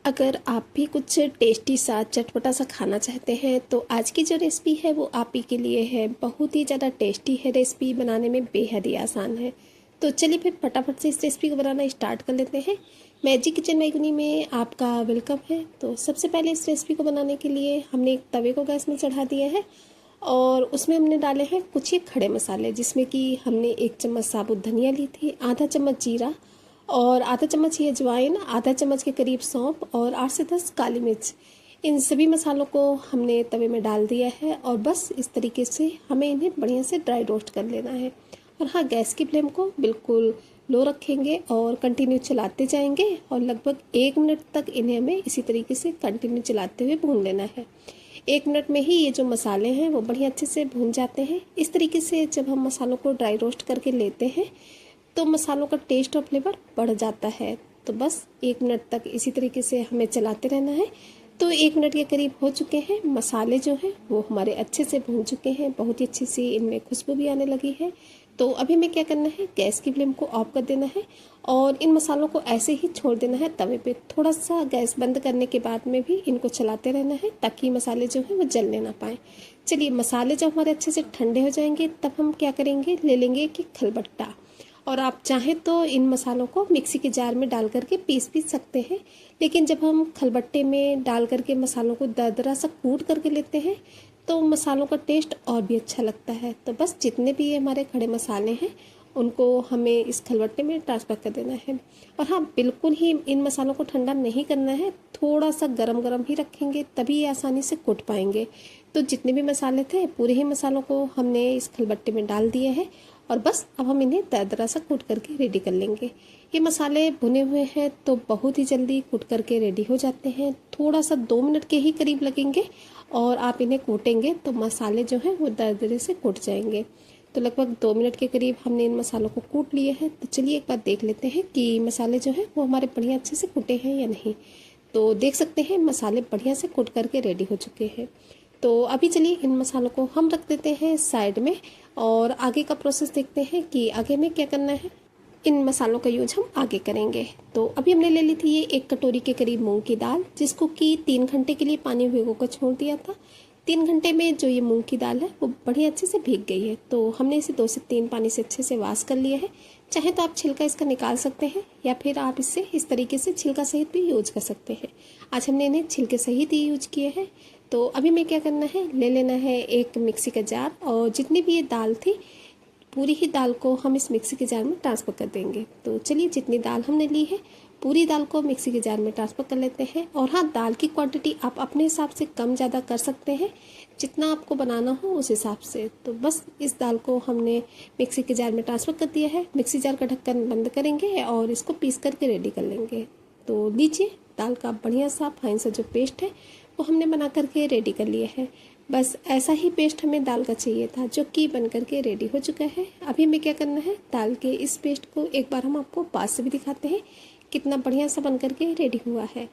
अगर आप भी कुछ टेस्टी सा चटपटा सा खाना चाहते हैं तो आज की जो रेसिपी है वो आप ही के लिए है। बहुत ही ज़्यादा टेस्टी है रेसिपी, बनाने में बेहद ही आसान है। तो चलिए फिर फटाफट से इस रेसिपी को बनाना स्टार्ट कर लेते हैं। मैजिक किचन मैगनी में आपका वेलकम है। तो सबसे पहले इस रेसिपी को बनाने के लिए हमने एक तवे को गैस में चढ़ा दिया है और उसमें हमने डाले हैं कुछ ही खड़े मसाले, जिसमें कि हमने 1 चम्मच साबुत धनिया ली थी, आधा चम्मच जीरा और आधा चम्मच ही अजवाइन, आधा चम्मच के करीब सौंफ और 8 से 10 काली मिर्च। इन सभी मसालों को हमने तवे में डाल दिया है और बस इस तरीके से हमें इन्हें बढ़िया से ड्राई रोस्ट कर लेना है। और हाँ, गैस की फ्लेम को बिल्कुल लो रखेंगे और कंटिन्यू चलाते जाएंगे और लगभग 1 मिनट तक इन्हें हमें इसी तरीके से कंटिन्यू चलाते हुए भून लेना है। 1 मिनट में ही ये जो मसाले हैं वो बढ़िया अच्छे से भून जाते हैं। इस तरीके से जब हम मसालों को ड्राई रोस्ट करके लेते हैं तो मसालों का टेस्ट और फ्लेवर बढ़ जाता है। तो बस 1 मिनट तक इसी तरीके से हमें चलाते रहना है। तो 1 मिनट के करीब हो चुके हैं। मसाले जो हैं वो हमारे अच्छे से भून चुके हैं, बहुत ही अच्छी सी इनमें खुशबू भी आने लगी है। तो अभी हमें क्या करना है, गैस की फ्लेम को ऑफ कर देना है और इन मसालों को ऐसे ही छोड़ देना है तवे पे। थोड़ा सा गैस बंद करने के बाद में भी इनको चलाते रहना है ताकि मसाले जो हैं वो जलने ना पाए। चलिए, मसाले जब हमारे अच्छे से ठंडे हो जाएंगे तब हम क्या करेंगे, ले लेंगे कि खलबट्टा, और आप चाहें तो इन मसालों को मिक्सी के जार में डाल करके पीस भी सकते हैं। लेकिन जब हम खलबट्टे में डाल करके मसालों को दरदरा सा कूट करके लेते हैं तो मसालों का टेस्ट और भी अच्छा लगता है। तो बस जितने भी ये हमारे खड़े मसाले हैं उनको हमें इस खलबट्टे में ट्रांसफ़र कर देना है। और हाँ, बिल्कुल ही इन मसालों को ठंडा नहीं करना है, थोड़ा सा गरम गरम ही रखेंगे तभी ये आसानी से कुट पाएंगे। तो जितने भी मसाले थे पूरे ही मसालों को हमने इस खलबट्टे में डाल दिए हैं और बस अब हम इन्हें दरदरा सा कूट करके रेडी कर लेंगे। ये मसाले भुने हुए हैं तो बहुत ही जल्दी कूट करके रेडी हो जाते हैं। थोड़ा सा 2 मिनट के ही करीब लगेंगे और आप इन्हें कूटेंगे तो मसाले जो हैं वो दरदरे से कूट जाएंगे। तो लगभग 2 मिनट के करीब हमने इन मसालों को कूट लिए हैं। तो चलिए एक बार देख लेते हैं कि मसाले जो हैं वो हमारे बढ़िया अच्छे से कूटे हैं या नहीं। तो देख सकते हैं मसाले बढ़िया से कूट करके रेडी हो चुके हैं। तो अभी चलिए इन मसालों को हम रख देते हैं साइड में और आगे का प्रोसेस देखते हैं कि आगे में क्या करना है। इन मसालों का यूज हम आगे करेंगे। तो अभी हमने ले ली थी ये 1 कटोरी के करीब मूंग की दाल, जिसको कि 3 घंटे के लिए पानी भिगो कर छोड़ दिया था। 3 घंटे में जो ये मूंग की दाल है वो बढ़िया अच्छे से भीग गई है। तो हमने इसे 2 से 3 पानी से अच्छे से वॉश कर लिया है। चाहे तो आप छिलका इसका निकाल सकते हैं या फिर आप इससे इस तरीके से छिलका सहित भी यूज कर सकते हैं। आज हमने इन्हें छिलके सहित ही यूज किए हैं। तो अभी मैं क्या करना है, ले लेना है एक मिक्सी का जार और जितनी भी ये दाल थी पूरी ही दाल को हम इस मिक्सी के जार में ट्रांसफ़र कर देंगे। तो चलिए, जितनी दाल हमने ली है पूरी दाल को मिक्सी के जार में ट्रांसफ़र कर लेते हैं। और हाँ, दाल की क्वांटिटी आप अपने हिसाब से कम ज़्यादा कर सकते हैं, जितना आपको बनाना हो उस हिसाब से। तो बस इस दाल को हमने मिक्सी के जार में ट्रांसफ़र कर दिया है। मिक्सी जार का ढक्कन बंद करेंगे और इसको पीस करके रेडी कर लेंगे। तो लीजिए, दाल का बढ़िया सा फाइन सा जो पेस्ट है वो हमने बना करके रेडी कर लिया है। बस ऐसा ही पेस्ट हमें दाल का चाहिए था, जो कि बन करके रेडी हो चुका है। अभी हमें क्या करना है, दाल के इस पेस्ट को एक बार हम आपको पास से भी दिखाते हैं कितना बढ़िया सा बन करके रेडी हुआ है।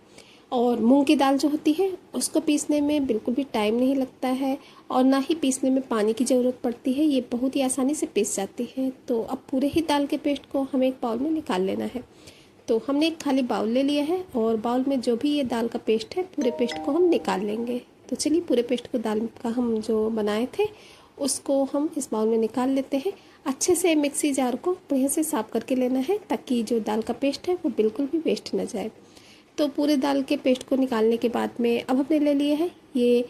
और मूंग की दाल जो होती है उसको पीसने में बिल्कुल भी टाइम नहीं लगता है और ना ही पीसने में पानी की ज़रूरत पड़ती है, ये बहुत ही आसानी से पीस जाती है। तो अब पूरे ही दाल के पेस्ट को हमें एक बाउल में निकाल लेना है। तो हमने एक खाली बाउल ले लिया है और बाउल में जो भी ये दाल का पेस्ट है पूरे पेस्ट को हम निकाल लेंगे। तो चलिए, पूरे पेस्ट को दाल का हम जो बनाए थे उसको हम इस बाउल में निकाल लेते हैं। अच्छे से मिक्सी जार को बढ़िया से साफ करके लेना है ताकि जो दाल का पेस्ट है वो बिल्कुल भी वेस्ट ना जाए। तो पूरे दाल के पेस्ट को निकालने के बाद में अब हमने ले लिए है ये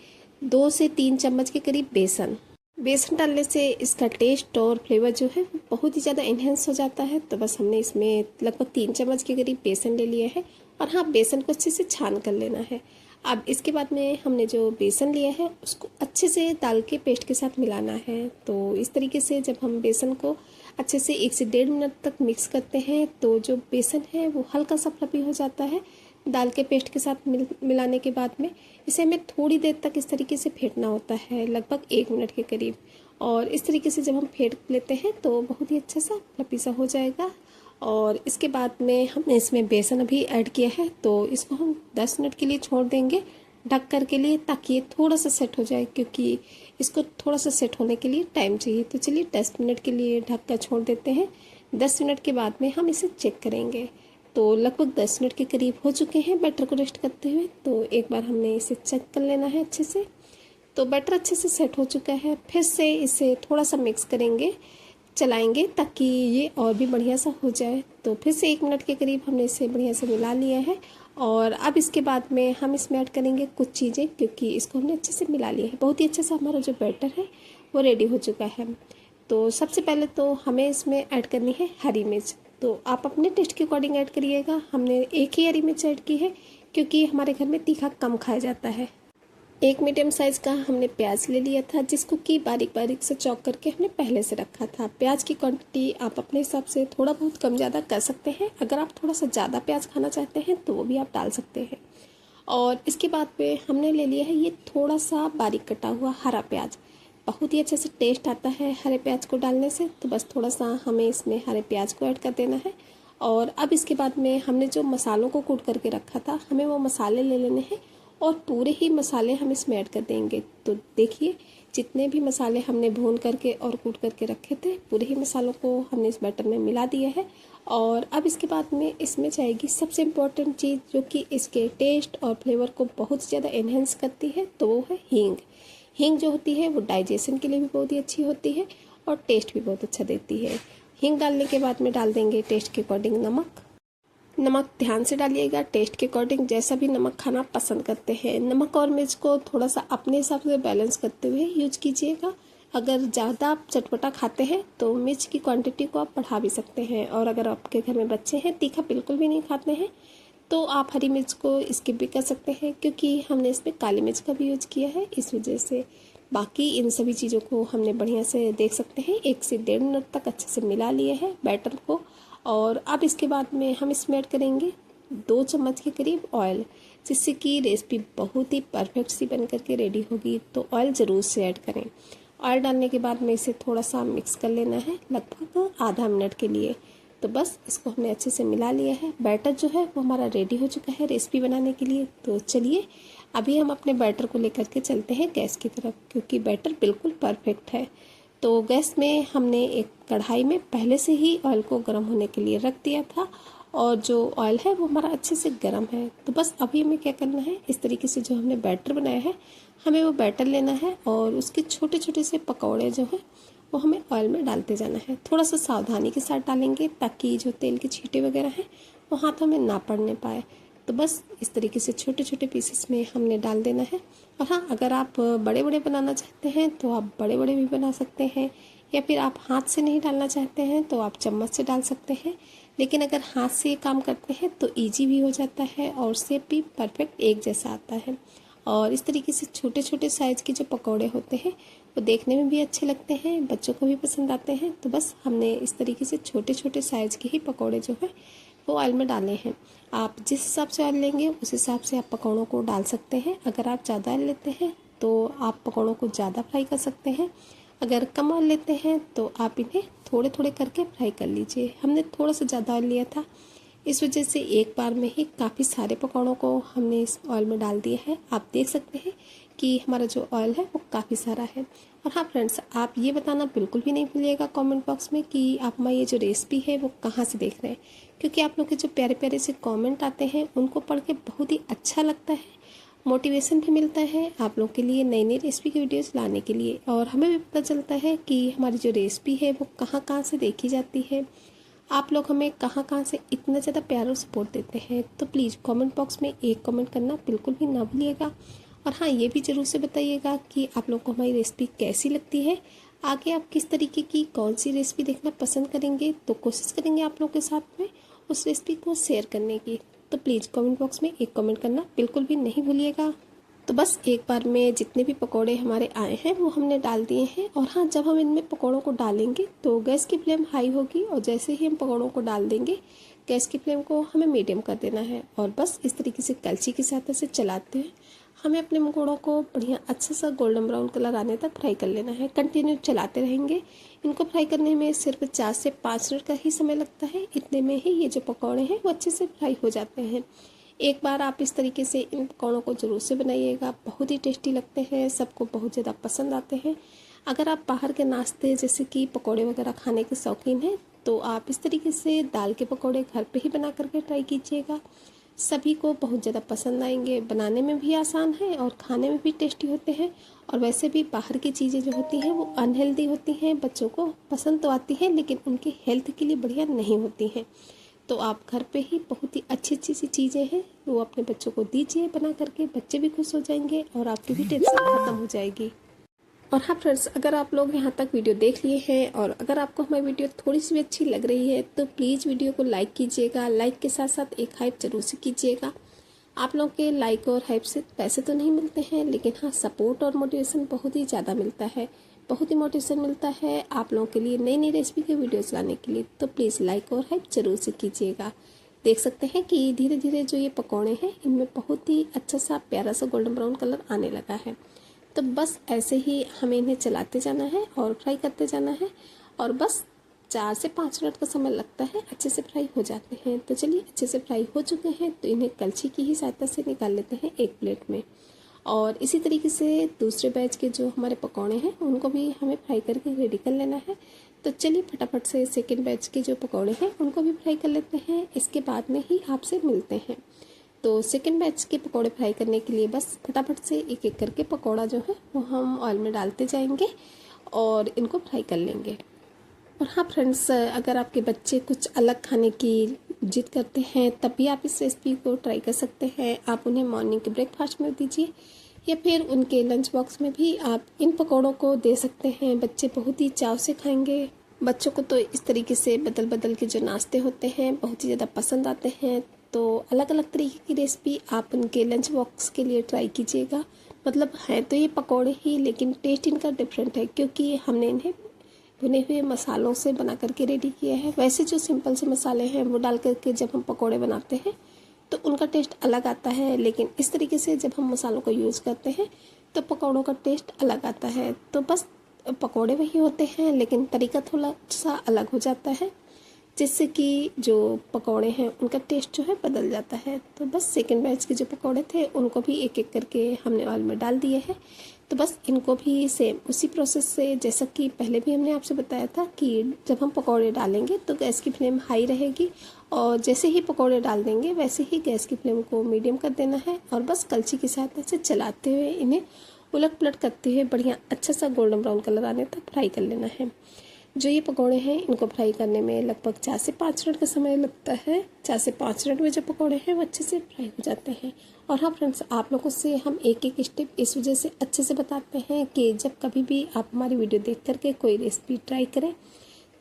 2 से 3 चम्मच के करीब बेसन। बेसन डालने से इसका टेस्ट और फ्लेवर जो है बहुत ही ज़्यादा इन्हेंस हो जाता है। तो बस हमने इसमें लगभग 3 चम्मच के करीब बेसन ले लिया है। और हाँ, बेसन को अच्छे से छान कर लेना है। अब इसके बाद में हमने जो बेसन लिया है उसको अच्छे से दाल के पेस्ट के साथ मिलाना है। तो इस तरीके से जब हम बेसन को अच्छे से 1 से 1.5 मिनट तक मिक्स करते हैं तो जो बेसन है वो हल्का सा फ्लफी हो जाता है। दाल के पेस्ट के साथ मिलाने के बाद में इसे हमें थोड़ी देर तक इस तरीके से फेंटना होता है, लगभग 1 मिनट के करीब। और इस तरीके से जब हम फेंट लेते हैं तो बहुत ही अच्छा सा फ्लफी सा हो जाएगा। और इसके बाद में हमने इसमें बेसन अभी ऐड किया है तो इसको हम 10 मिनट के लिए छोड़ देंगे ढक कर के लिए, ताकि ये थोड़ा सा सेट हो जाए, क्योंकि इसको थोड़ा सा सेट होने के लिए टाइम चाहिए। तो चलिए 10 मिनट के लिए ढक कर छोड़ देते हैं। 10 मिनट के बाद में हम इसे चेक करेंगे। तो लगभग 10 मिनट के करीब हो चुके हैं बैटर को रेस्ट करते हुए। तो एक बार हमने इसे चेक कर लेना है अच्छे से। तो बैटर अच्छे से सेट हो चुका है। फिर से इसे थोड़ा सा मिक्स करेंगे, चलाएंगे ताकि ये और भी बढ़िया सा हो जाए। तो फिर से 1 मिनट के करीब हमने इसे बढ़िया से मिला लिया है। और अब इसके बाद में हम इसमें ऐड करेंगे कुछ चीज़ें, क्योंकि इसको हमने अच्छे से मिला लिया है। बहुत ही अच्छे से हमारा जो बैटर है वो रेडी हो चुका है। तो सबसे पहले तो हमें इसमें ऐड करनी है हरी मिर्च। तो आप अपने टेस्ट के अकॉर्डिंग ऐड करिएगा। हमने एक ही हरी मिर्च ऐड की है क्योंकि हमारे घर में तीखा कम खाया जाता है। एक मीडियम साइज़ का हमने प्याज ले लिया था, जिसको कि बारीक बारीक से चॉप करके हमने पहले से रखा था। प्याज की क्वांटिटी आप अपने हिसाब से थोड़ा बहुत कम ज़्यादा कर सकते हैं। अगर आप थोड़ा सा ज़्यादा प्याज खाना चाहते हैं तो वो भी आप डाल सकते हैं। और इसके बाद में हमने ले लिया है ये थोड़ा सा बारीक कटा हुआ हरा प्याज। बहुत ही अच्छे से टेस्ट आता है हरे प्याज को डालने से। तो बस थोड़ा सा हमें इसमें हरे प्याज को ऐड कर देना है। और अब इसके बाद में हमने जो मसालों को कूट करके रखा था, हमें वो मसाले ले लेने हैं और पूरे ही मसाले हम इसमें ऐड कर देंगे। तो देखिए, जितने भी मसाले हमने भून करके और कूट करके रखे थे, पूरे ही मसालों को हमने इस बैटर में मिला दिया है। और अब इसके बाद में इसमें जाएगी सबसे इम्पोर्टेंट चीज़, जो कि इसके टेस्ट और फ्लेवर को बहुत ज़्यादा एनहेंस करती है, तो वो है हींग। हींग जो होती है वो डाइजेशन के लिए भी बहुत ही अच्छी होती है और टेस्ट भी बहुत अच्छा देती है। हींग डालने के बाद में डाल देंगे टेस्ट के अकॉर्डिंग नमक। नमक ध्यान से डालिएगा, टेस्ट के अकॉर्डिंग जैसा भी नमक खाना पसंद करते हैं। नमक और मिर्च को थोड़ा सा अपने हिसाब से बैलेंस करते हुए यूज कीजिएगा। अगर ज़्यादा आप चटपटा खाते हैं तो मिर्च की क्वांटिटी को आप बढ़ा भी सकते हैं। और अगर आपके घर में बच्चे हैं तीखा बिल्कुल भी नहीं खाते हैं तो आप हरी मिर्च को स्किप भी कर सकते हैं, क्योंकि हमने इसमें काली मिर्च का भी यूज किया है इस वजह से। बाकी इन सभी चीज़ों को हमने बढ़िया से देख सकते हैं 1 से 1.5 मिनट तक अच्छे से मिला लिए हैं बैटर को। और अब इसके बाद में हम इसमें ऐड करेंगे 2 चम्मच के करीब ऑयल, जिससे कि रेसिपी बहुत ही परफेक्ट सी बन करके रेडी होगी। तो ऑयल ज़रूर से ऐड करें। ऑयल डालने के बाद में इसे थोड़ा सा मिक्स कर लेना है लगभग आधा मिनट के लिए। तो बस इसको हमने अच्छे से मिला लिया है। बैटर जो है वो हमारा रेडी हो चुका है रेसिपी बनाने के लिए। तो चलिए अभी हम अपने बैटर को लेकर के चलते हैं गैस की तरफ, क्योंकि बैटर बिल्कुल परफेक्ट है। तो गैस में हमने एक कढ़ाई में पहले से ही ऑयल को गर्म होने के लिए रख दिया था, और जो ऑयल है वो हमारा अच्छे से गर्म है। तो बस अभी हमें क्या करना है, इस तरीके से जो हमने बैटर बनाया है हमें वो बैटर लेना है और उसके छोटे छोटे से पकौड़े जो है वो हमें ऑयल में डालते जाना है। थोड़ा सा सावधानी के साथ डालेंगे ताकि जो तेल के छींटे वगैरह हैं वो हाथों में ना पड़ने पाए। तो बस इस तरीके से छोटे छोटे पीसेस में हमने डाल देना है। और हाँ, अगर आप बड़े बड़े बनाना चाहते हैं तो आप बड़े बड़े भी बना सकते हैं, या फिर आप हाथ से नहीं डालना चाहते हैं तो आप चम्मच से डाल सकते हैं। लेकिन अगर हाथ से ये काम करते हैं तो ईजी भी हो जाता है और शेप भी परफेक्ट एक जैसा आता है। और इस तरीके से छोटे छोटे साइज़ के जो पकौड़े होते हैं वो देखने में भी अच्छे लगते हैं, बच्चों को भी पसंद आते हैं। तो बस हमने इस तरीके से छोटे छोटे साइज़ के ही पकौड़े जो है वो ऑयल में डाले हैं। आप जिस हिसाब से ऑयल लेंगे उस हिसाब से आप पकौड़ों को डाल सकते हैं। अगर आप ज़्यादा ऑयल लेते हैं तो आप पकौड़ों को ज़्यादा फ्राई कर सकते हैं। अगर कम ऑयल लेते हैं तो आप इन्हें थोड़े थोड़े करके फ्राई कर लीजिए। हमने थोड़ा सा ज़्यादा ऑयल लिया था, इस वजह से एक बार में ही काफ़ी सारे पकौड़ों को हमने इस ऑयल में डाल दिया है। आप देख सकते हैं कि हमारा जो ऑयल है वो काफ़ी सारा है। और हाँ फ्रेंड्स, आप ये बताना बिल्कुल भी नहीं भूलिएगा कमेंट बॉक्स में कि आप हमारी ये जो रेसिपी है वो कहाँ से देख रहे हैं, क्योंकि आप लोग के जो प्यारे प्यारे से कमेंट आते हैं उनको पढ़ के बहुत ही अच्छा लगता है, मोटिवेशन भी मिलता है आप लोग के लिए नई नई रेसिपी की वीडियोस लाने के लिए। और हमें भी पता चलता है कि हमारी जो रेसिपी है वो कहाँ कहाँ से देखी जाती है, आप लोग हमें कहाँ कहाँ से इतना ज़्यादा प्यार और सपोर्ट देते हैं। तो प्लीज़ कमेंट बॉक्स में एक कमेंट करना बिल्कुल भी ना भूलिएगा। और हाँ, ये भी ज़रूर से बताइएगा कि आप लोग को हमारी रेसिपी कैसी लगती है, आगे आप किस तरीके की कौन सी रेसिपी देखना पसंद करेंगे। तो कोशिश करेंगे आप लोग के साथ में उस रेसिपी को शेयर करने की। तो प्लीज़ कमेंट बॉक्स में एक कमेंट करना बिल्कुल भी नहीं भूलिएगा। तो बस एक बार में जितने भी पकोड़े हमारे आए हैं वो हमने डाल दिए हैं। और हाँ, जब हम इनमें पकोड़ों को डालेंगे तो गैस की फ्लेम हाई होगी, और जैसे ही हम पकोड़ों को डाल देंगे गैस की फ्लेम को हमें मीडियम कर देना है। और बस इस तरीके से कलछी की सहायता से चलाते हैं हमें अपने पकोड़ों को बढ़िया अच्छा सा गोल्डन ब्राउन कलर आने तक फ्राई कर लेना है। कंटिन्यू चलाते रहेंगे। इनको फ्राई करने में सिर्फ 4 से 5 मिनट का ही समय लगता है। इतने में ही ये जो पकौड़े हैं वो अच्छे से फ्राई हो जाते हैं। एक बार आप इस तरीके से इन पकौड़ों को ज़रूर से बनाइएगा, बहुत ही टेस्टी लगते हैं, सबको बहुत ज़्यादा पसंद आते हैं। अगर आप बाहर के नाश्ते जैसे कि पकौड़े वगैरह खाने के शौकीन हैं तो आप इस तरीके से दाल के पकौड़े घर पे ही बना करके ट्राई कीजिएगा। सभी को बहुत ज़्यादा पसंद आएंगे। बनाने में भी आसान है और खाने में भी टेस्टी होते हैं। और वैसे भी बाहर की चीज़ें जो होती हैं वो अनहेल्दी होती हैं, बच्चों को पसंद तो आती है लेकिन उनके हेल्थ के लिए बढ़िया नहीं होती हैं। तो आप घर पे ही बहुत ही अच्छी अच्छी सी चीज़ें हैं वो अपने बच्चों को दीजिए बना करके, बच्चे भी खुश हो जाएंगे और आपकी भी टेंशन ख़त्म हो जाएगी। और हाँ फ्रेंड्स, अगर आप लोग यहाँ तक वीडियो देख लिए हैं और अगर आपको हमारी वीडियो थोड़ी सी भी अच्छी लग रही है तो प्लीज़ वीडियो को लाइक कीजिएगा। लाइक के साथ साथ एक हाइप जरूर से कीजिएगा। आप लोग के लाइक और हाइप से पैसे तो नहीं मिलते हैं लेकिन हाँ सपोर्ट और मोटिवेशन बहुत ही ज़्यादा मिलता है, बहुत ही मोटिवेशन मिलता है आप लोगों के लिए नई नई रेसिपी के वीडियोज़ लाने के लिए। तो प्लीज़ लाइक और हाइप जरूर से कीजिएगा। देख सकते हैं कि धीरे धीरे जो ये पकौड़े हैं इनमें बहुत ही अच्छा सा प्यारा सा गोल्डन ब्राउन कलर आने लगा है। तो बस ऐसे ही हमें इन्हें चलाते जाना है और फ्राई करते जाना है और बस 4 से 5 मिनट का समय लगता है, अच्छे से फ्राई हो जाते हैं। तो चलिए अच्छे से फ्राई हो चुके हैं तो इन्हें कलछी की ही सहायता से निकाल लेते हैं एक प्लेट में। और इसी तरीके से दूसरे बैच के जो हमारे पकौड़े हैं उनको भी हमें फ्राई करके रेडी कर लेना है। तो चलिए फटाफट से सेकेंड बैच के जो पकौड़े हैं उनको भी फ्राई कर लेते हैं, इसके बाद में ही आपसे मिलते हैं। तो सेकेंड बैच के पकौड़े फ्राई करने के लिए बस फटाफट से एक एक करके पकौड़ा जो है वो हम ऑयल में डालते जाएंगे और इनको फ्राई कर लेंगे। और हाँ फ्रेंड्स, अगर आपके बच्चे कुछ अलग खाने की जिद करते हैं तब भी आप इस रेसिपी को ट्राई कर सकते हैं। आप उन्हें मॉर्निंग के ब्रेकफास्ट में दीजिए या फिर उनके लंच बॉक्स में भी आप इन पकौड़ों को दे सकते हैं। बच्चे बहुत ही चाव से खाएंगे। बच्चों को तो इस तरीके से बदल बदल के जो नाश्ते होते हैं बहुत ही ज़्यादा पसंद आते हैं। तो अलग अलग तरीके की रेसिपी आप उनके लंच बॉक्स के लिए ट्राई कीजिएगा। मतलब हैं तो ये पकौड़े ही लेकिन टेस्ट इनका डिफरेंट है क्योंकि हमने इन्हें भुने हुए मसालों से बना करके रेडी किया है। वैसे जो सिंपल से मसाले हैं वो डाल करके जब हम पकौड़े बनाते हैं तो उनका टेस्ट अलग आता है, लेकिन इस तरीके से जब हम मसालों को यूज़ करते हैं तो पकौड़ों का टेस्ट अलग आता है। तो बस पकौड़े वही होते हैं लेकिन तरीका थोड़ा सा अलग हो जाता है, जिससे कि जो पकौड़े हैं उनका टेस्ट जो है बदल जाता है। तो बस सेकंड बैच के जो पकौड़े थे उनको भी एक एक करके हमने ऑयल में डाल दिए हैं। तो बस इनको भी सेम उसी प्रोसेस से, जैसा कि पहले भी हमने आपसे बताया था कि जब हम पकौड़े डालेंगे तो गैस की फ्लेम हाई रहेगी और जैसे ही पकौड़े डाल देंगे वैसे ही गैस की फ्लेम को मीडियम कर देना है और बस कलछी की सहायता से चलाते हुए इन्हें उलट पुलट करते हुए बढ़िया अच्छा सा गोल्डन ब्राउन कलर आने तक फ्राई कर लेना है। जो ये पकौड़े हैं इनको फ्राई करने में लगभग 4 से 5 मिनट का समय लगता है। 4 से 5 मिनट में जो पकौड़े हैं वो अच्छे से फ्राई हो जाते हैं। और हाँ फ्रेंड्स, आप लोगों से हम एक एक स्टेप इस वजह से अच्छे से बताते हैं कि जब कभी भी आप हमारी वीडियो देख करके कोई रेसिपी ट्राई करें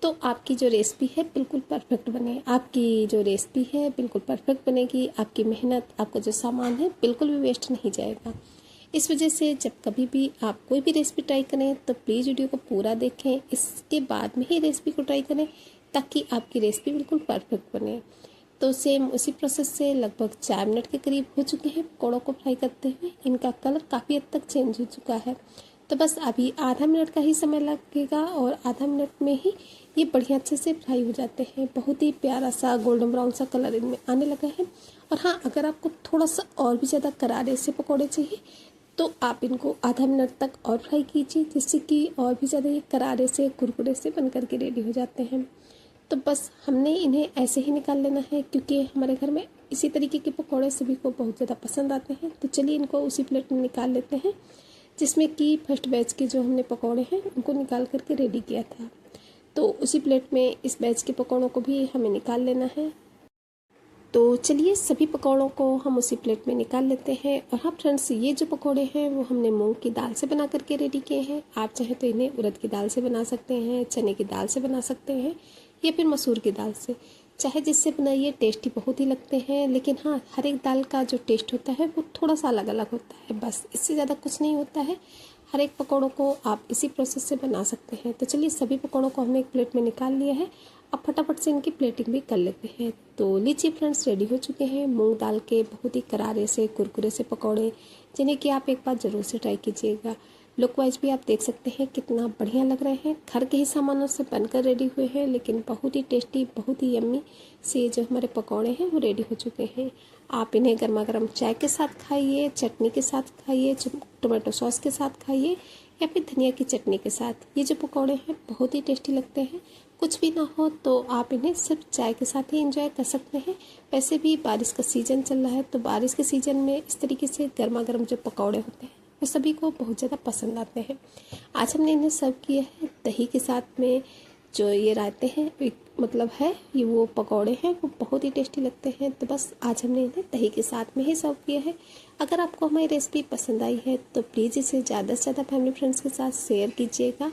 तो आपकी जो रेसिपी है बिल्कुल परफेक्ट बने। आपकी जो रेसिपी है बिल्कुल परफेक्ट बनेगी। आपकी मेहनत, आपका जो सामान है बिल्कुल भी वेस्ट नहीं जाएगा। इस वजह से जब कभी भी आप कोई भी रेसिपी ट्राई करें तो प्लीज़ वीडियो को पूरा देखें, इसके बाद में ही रेसिपी को ट्राई करें ताकि आपकी रेसिपी बिल्कुल परफेक्ट बने। तो सेम उसी प्रोसेस से लगभग 4 मिनट के करीब हो चुके हैं पकौड़ों को फ्राई करते हुए। इनका कलर काफ़ी हद तक चेंज हो चुका है। तो बस अभी आधा मिनट का ही समय लगेगा और आधा मिनट में ही ये बढ़िया अच्छे से फ्राई हो जाते हैं। बहुत ही प्यारा सा गोल्डन ब्राउन सा कलर इनमें आने लगा है। और हाँ, अगर आपको थोड़ा सा और भी ज़्यादा करारे से पकौड़े चाहिए तो आप इनको आधा मिनट तक और फ्राई कीजिए, जिससे कि और भी ज़्यादा ये करारे से कुरकुरे से बन करके रेडी हो जाते हैं। तो बस हमने इन्हें ऐसे ही निकाल लेना है क्योंकि हमारे घर में इसी तरीके के पकौड़े सभी को बहुत ज़्यादा पसंद आते हैं। तो चलिए इनको उसी प्लेट में निकाल लेते हैं जिसमें कि फर्स्ट बैच के जो हमने पकौड़े हैं उनको निकाल करके रेडी किया था। तो उसी प्लेट में इस बैच के पकौड़ों को भी हमें निकाल लेना है। तो चलिए सभी पकौड़ों को हम उसी प्लेट में निकाल लेते हैं। और हाँ फ्रेंड्स, ये जो पकौड़े हैं वो हमने मूंग की दाल से बना करके रेडी किए हैं। आप चाहे तो इन्हें उड़द की दाल से बना सकते हैं, चने की दाल से बना सकते हैं या फिर मसूर की दाल से, चाहे जिससे बनाइए टेस्टी बहुत ही लगते हैं। लेकिन हाँ, हर एक दाल का जो टेस्ट होता है वो थोड़ा सा अलग अलग होता है, बस इससे ज़्यादा कुछ नहीं होता है। हर एक पकौड़ों को आप इसी प्रोसेस से बना सकते हैं। तो चलिए सभी पकौड़ों को हमने एक प्लेट में निकाल लिया है। अब फटाफट से इनकी प्लेटिंग भी कर लेते हैं। तो लीजिए फ्रेंड्स, रेडी हो चुके हैं मूंग दाल के बहुत ही करारे से कुरकुरे से पकौड़े, जिन्हें कि आप एक बार ज़रूर से ट्राई कीजिएगा। लुक वाइज भी आप देख सकते हैं कितना बढ़िया लग रहे हैं। घर के ही सामानों से बनकर रेडी हुए हैं, लेकिन बहुत ही टेस्टी, बहुत ही यम्मी से जो हमारे पकौड़े हैं वो रेडी हो चुके हैं। आप इन्हें गर्मा गर्म चाय के साथ खाइए, चटनी के साथ खाइए, टोमेटो सॉस के साथ खाइए या फिर धनिया की चटनी के साथ। ये जो पकौड़े हैं बहुत ही टेस्टी लगते हैं। कुछ भी ना हो तो आप इन्हें सिर्फ चाय के साथ ही एंजॉय कर सकते हैं। वैसे भी बारिश का सीज़न चल रहा है, तो बारिश के सीज़न में इस तरीके से गर्मा गर्म जो पकौड़े होते हैं वो सभी को बहुत ज़्यादा पसंद आते हैं। आज हमने इन्हें सर्व किया है दही के साथ में। जो ये रायते हैं मतलब है ये वो पकौड़े हैं वो बहुत ही टेस्टी लगते हैं। तो बस आज हमने इन्हें दही के साथ में ही सर्व किया है। अगर आपको हमारी रेसिपी पसंद आई है तो प्लीज़ इसे ज़्यादा से ज़्यादा फैमिली फ्रेंड्स के साथ शेयर कीजिएगा,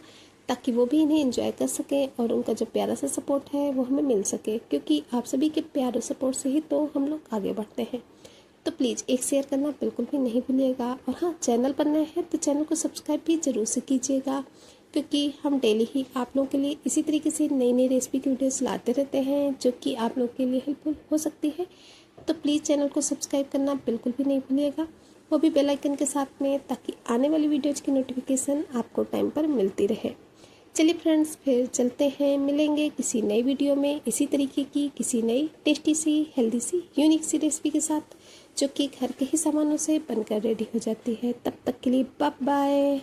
ताकि वो भी इन्हें एंजॉय कर सकें और उनका जो प्यारा सा सपोर्ट है वो हमें मिल सके, क्योंकि आप सभी के प्यार और सपोर्ट से ही तो हम लोग आगे बढ़ते हैं। तो प्लीज़ एक शेयर करना बिल्कुल भी नहीं भूलिएगा। और हाँ, चैनल पर नए हैं तो चैनल को सब्सक्राइब भी ज़रूर से कीजिएगा, क्योंकि हम डेली ही आप लोगों के लिए इसी तरीके से नई नई रेसिपी की वीडियोस लाते रहते हैं जो कि आप लोगों के लिए हेल्पफुल हो सकती है। तो प्लीज़ चैनल को सब्सक्राइब करना बिल्कुल भी नहीं भूलिएगा, वो भी बेल आइकन के साथ में, ताकि आने वाली वीडियोज़ की नोटिफिकेशन आपको टाइम पर मिलती रहे। चलिए फ्रेंड्स, फिर चलते हैं, मिलेंगे किसी नई वीडियो में इसी तरीके की किसी नई टेस्टी सी हेल्दी सी यूनिक सी रेसिपी के साथ, जो कि घर के ही सामानों से बनकर रेडी हो जाती है। तब तक के लिए बाय बाय।